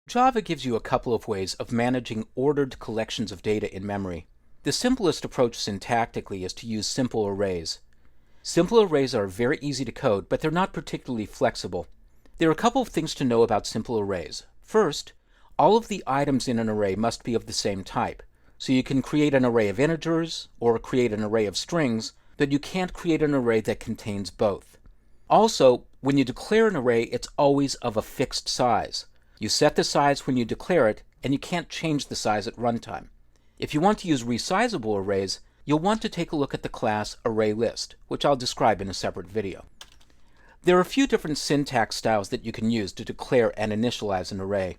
Java gives you a couple of ways of managing ordered collections of data in memory. The simplest approach syntactically is to use simple arrays. Simple arrays are very easy to code, but they're not particularly flexible. There are a couple of things to know about simple arrays. First, all of the items in an array must be of the same type. So you can create an array of integers or create an array of strings, but you can't create an array that contains both. Also, when you declare an array, it's always of a fixed size. You set the size when you declare it, and you can't change the size at runtime. If you want to use resizable arrays, you'll want to take a look at the class ArrayList, which I'll describe in a separate video. There are a few different syntax styles that you can use to declare and initialize an array.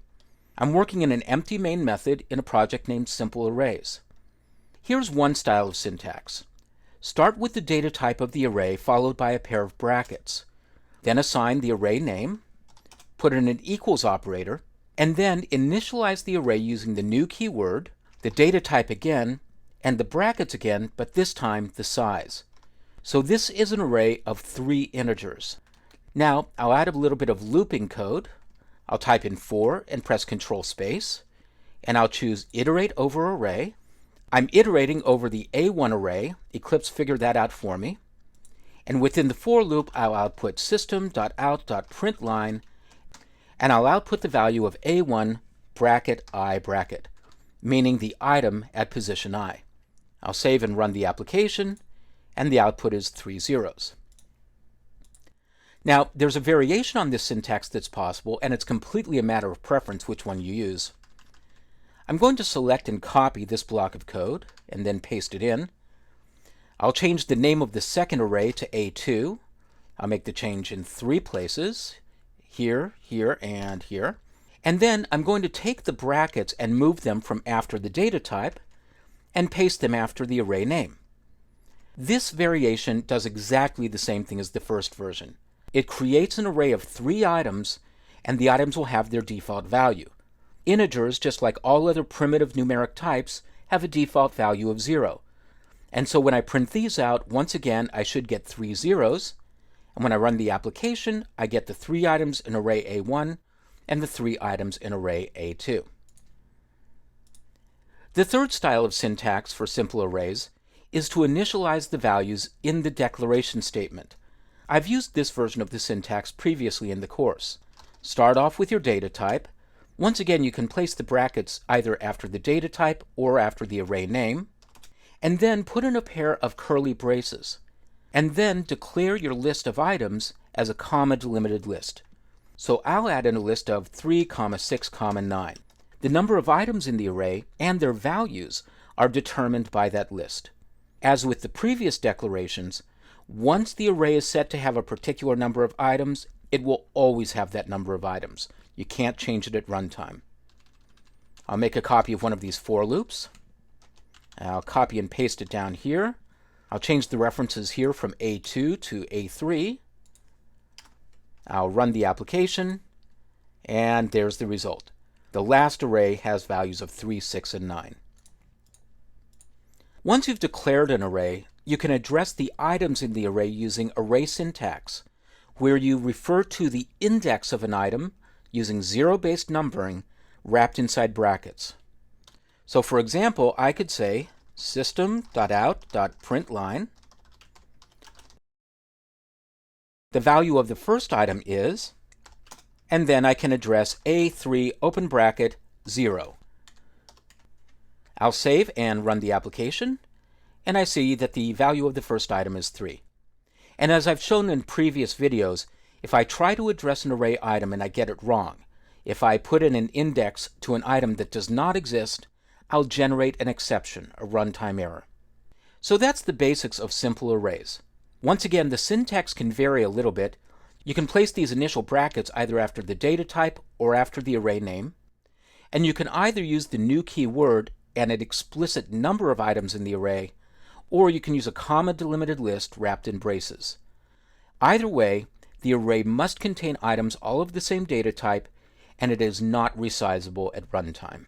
I'm working in an empty main method in a project named Simple Arrays. Here's one style of syntax. Start with the data type of the array followed by a pair of brackets. Then assign the array name, put in an equals operator, and then initialize the array using the new keyword, the data type again, and the brackets again, but this time the size. So this is an array of 3 integers. Now I'll add a little bit of looping code. I'll type in 4 and press Control Space, and I'll choose Iterate Over Array. I'm iterating over the A1 array. Eclipse figured that out for me. And within the for loop, I'll output system.out.println, and I'll output the value of A1 bracket I bracket, meaning the item at position I. I'll save and run the application, and the output is 3 zeros. Now, there's a variation on this syntax that's possible, and it's completely a matter of preference which one you use. I'm going to select and copy this block of code, and then paste it in. I'll change the name of the second array to A2. I'll make the change in 3 places, here, here, and here. And then I'm going to take the brackets and move them from after the data type and paste them after the array name. This variation does exactly the same thing as the first version. It creates an array of 3 items, and the items will have their default value. Integers, just like all other primitive numeric types, have a default value of 0. And so when I print these out, once again, I should get 3 zeros. And when I run the application, I get the 3 items in array A1 and the 3 items in array A2. The third style of syntax for simple arrays is to initialize the values in the declaration statement. I've used this version of the syntax previously in the course. Start off with your data type. Once again, you can place the brackets either after the data type or after the array name, and then put in a pair of curly braces, and then declare your list of items as a comma-delimited list. So I'll add in a list of 3, 6, 9. The number of items in the array and their values are determined by that list. As with the previous declarations, once the array is set to have a particular number of items, it will always have that number of items. You can't change it at runtime. I'll make a copy of one of these for loops. I'll copy and paste it down here. I'll change the references here from A2 to A3. I'll run the application, and there's the result. The last array has values of 3, 6, and 9. Once you've declared an array, you can address the items in the array using array syntax, where you refer to the index of an item using zero-based numbering wrapped inside brackets. So for example, I could say system.out.println. The value of the first item is, and then I can address A3 open bracket 0. I'll save and run the application, and I see that the value of the first item is 3. And as I've shown in previous videos, if I try to address an array item and I get it wrong, if I put in an index to an item that does not exist, I'll generate an exception, a runtime error. So that's the basics of simple arrays. Once again, the syntax can vary a little bit. You can place these initial brackets either after the data type or after the array name. And you can either use the new keyword and an explicit number of items in the array, or you can use a comma-delimited list wrapped in braces. Either way, the array must contain items all of the same data type, and it is not resizable at runtime.